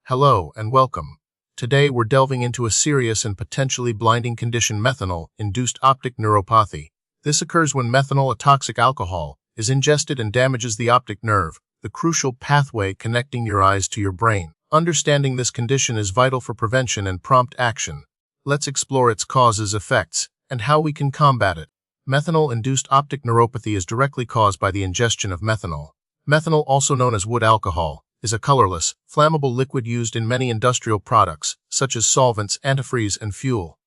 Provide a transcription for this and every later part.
Hello and welcome. Today we're delving into a serious and potentially blinding condition: methanol-induced optic neuropathy. This occurs when methanol, a toxic alcohol, is ingested and damages the optic nerve, the crucial pathway connecting your eyes to your brain. Understanding this condition is vital for prevention and prompt action. Let's explore its causes, effects, and how we can combat it. Methanol-induced optic neuropathy is directly caused by the ingestion of methanol. Methanol, also known as wood alcohol, is a colorless, flammable liquid used in many industrial products, such as solvents, antifreeze, and fuel.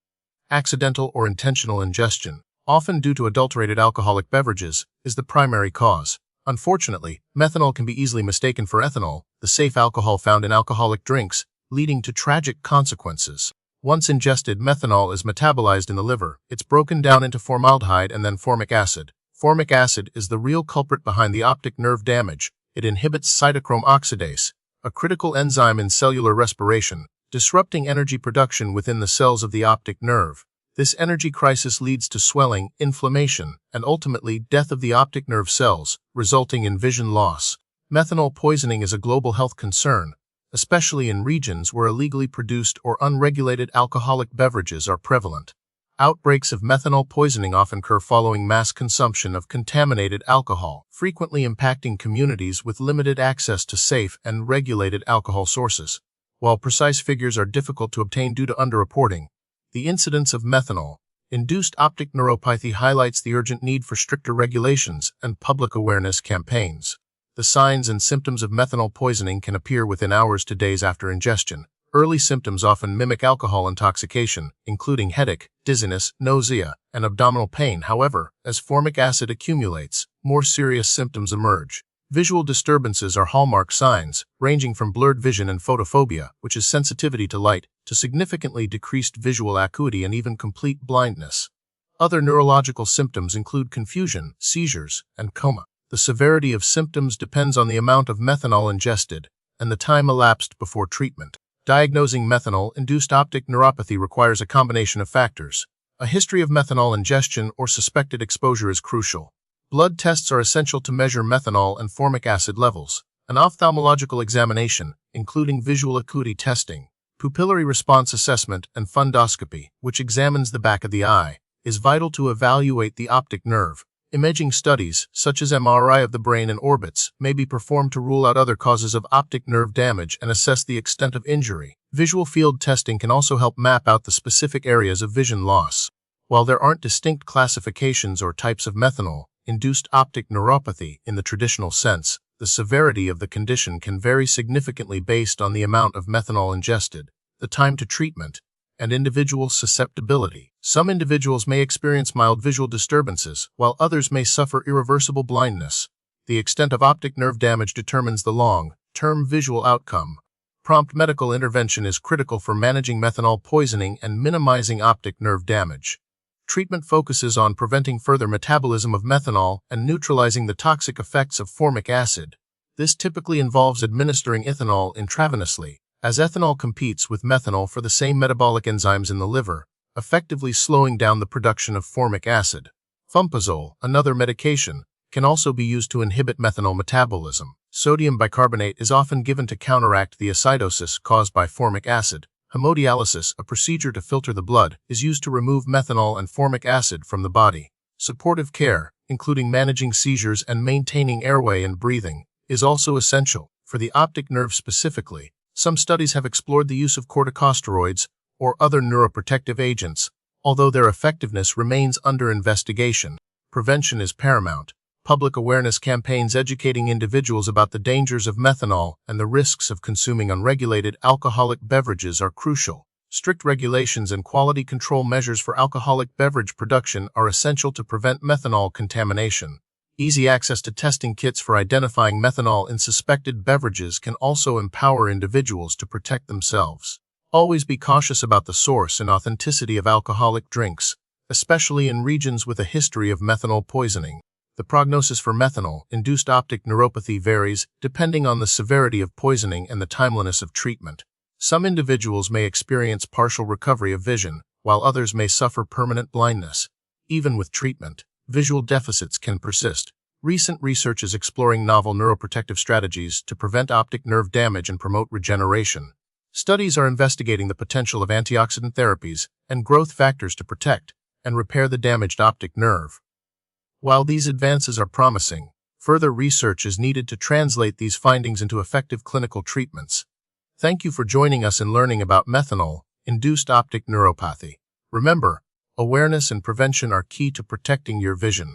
Accidental or intentional ingestion, often due to adulterated alcoholic beverages, is the primary cause. Unfortunately, methanol can be easily mistaken for ethanol, the safe alcohol found in alcoholic drinks, leading to tragic consequences. Once ingested, methanol is metabolized in the liver. It's broken down into formaldehyde and then formic acid. Formic acid is the real culprit behind the optic nerve damage. It inhibits cytochrome oxidase, a critical enzyme in cellular respiration, disrupting energy production within the cells of the optic nerve. This energy crisis leads to swelling, inflammation, and ultimately death of the optic nerve cells, resulting in vision loss. Methanol poisoning is a global health concern, especially in regions where illegally produced or unregulated alcoholic beverages are prevalent. Outbreaks of methanol poisoning often occur following mass consumption of contaminated alcohol, frequently impacting communities with limited access to safe and regulated alcohol sources. While precise figures are difficult to obtain due to underreporting, the incidence of methanol-induced optic neuropathy highlights the urgent need for stricter regulations and public awareness campaigns. The signs and symptoms of methanol poisoning can appear within hours to days after ingestion. Early symptoms often mimic alcohol intoxication, including headache, dizziness, nausea, and abdominal pain. However, as formic acid accumulates, more serious symptoms emerge. Visual disturbances are hallmark signs, ranging from blurred vision and photophobia, which is sensitivity to light, to significantly decreased visual acuity and even complete blindness. Other neurological symptoms include confusion, seizures, and coma. The severity of symptoms depends on the amount of methanol ingested and the time elapsed before treatment. Diagnosing methanol-induced optic neuropathy requires a combination of factors. A history of methanol ingestion or suspected exposure is crucial. Blood tests are essential to measure methanol and formic acid levels. An ophthalmological examination, including visual acuity testing, pupillary response assessment, and fundoscopy, which examines the back of the eye, is vital to evaluate the optic nerve. Imaging studies, such as MRI of the brain and orbits, may be performed to rule out other causes of optic nerve damage and assess the extent of injury. Visual field testing can also help map out the specific areas of vision loss. While there aren't distinct classifications or types of methanol-induced optic neuropathy in the traditional sense, the severity of the condition can vary significantly based on the amount of methanol ingested, the time to treatment, and individual susceptibility. Some individuals may experience mild visual disturbances, while others may suffer irreversible blindness. The extent of optic nerve damage determines the long-term visual outcome. Prompt medical intervention is critical for managing methanol poisoning and minimizing optic nerve damage. Treatment focuses on preventing further metabolism of methanol and neutralizing the toxic effects of formic acid. This typically involves administering ethanol intravenously, as ethanol competes with methanol for the same metabolic enzymes in the liver, effectively slowing down the production of formic acid. Fumipazole, another medication, can also be used to inhibit methanol metabolism. Sodium bicarbonate is often given to counteract the acidosis caused by formic acid. Hemodialysis, a procedure to filter the blood, is used to remove methanol and formic acid from the body. Supportive care, including managing seizures and maintaining airway and breathing, is also essential. For the optic nerve specifically, some studies have explored the use of corticosteroids or other neuroprotective agents, although their effectiveness remains under investigation. Prevention is paramount. Public awareness campaigns educating individuals about the dangers of methanol and the risks of consuming unregulated alcoholic beverages are crucial. Strict regulations and quality control measures for alcoholic beverage production are essential to prevent methanol contamination. Easy access to testing kits for identifying methanol in suspected beverages can also empower individuals to protect themselves. Always be cautious about the source and authenticity of alcoholic drinks, especially in regions with a history of methanol poisoning. The prognosis for methanol-induced optic neuropathy varies depending on the severity of poisoning and the timeliness of treatment. Some individuals may experience partial recovery of vision, while others may suffer permanent blindness. Even with treatment, visual deficits can persist. Recent research is exploring novel neuroprotective strategies to prevent optic nerve damage and promote regeneration. Studies are investigating the potential of antioxidant therapies and growth factors to protect and repair the damaged optic nerve. While these advances are promising, further research is needed to translate these findings into effective clinical treatments. Thank you for joining us in learning about methanol-induced optic neuropathy. Remember, awareness and prevention are key to protecting your vision.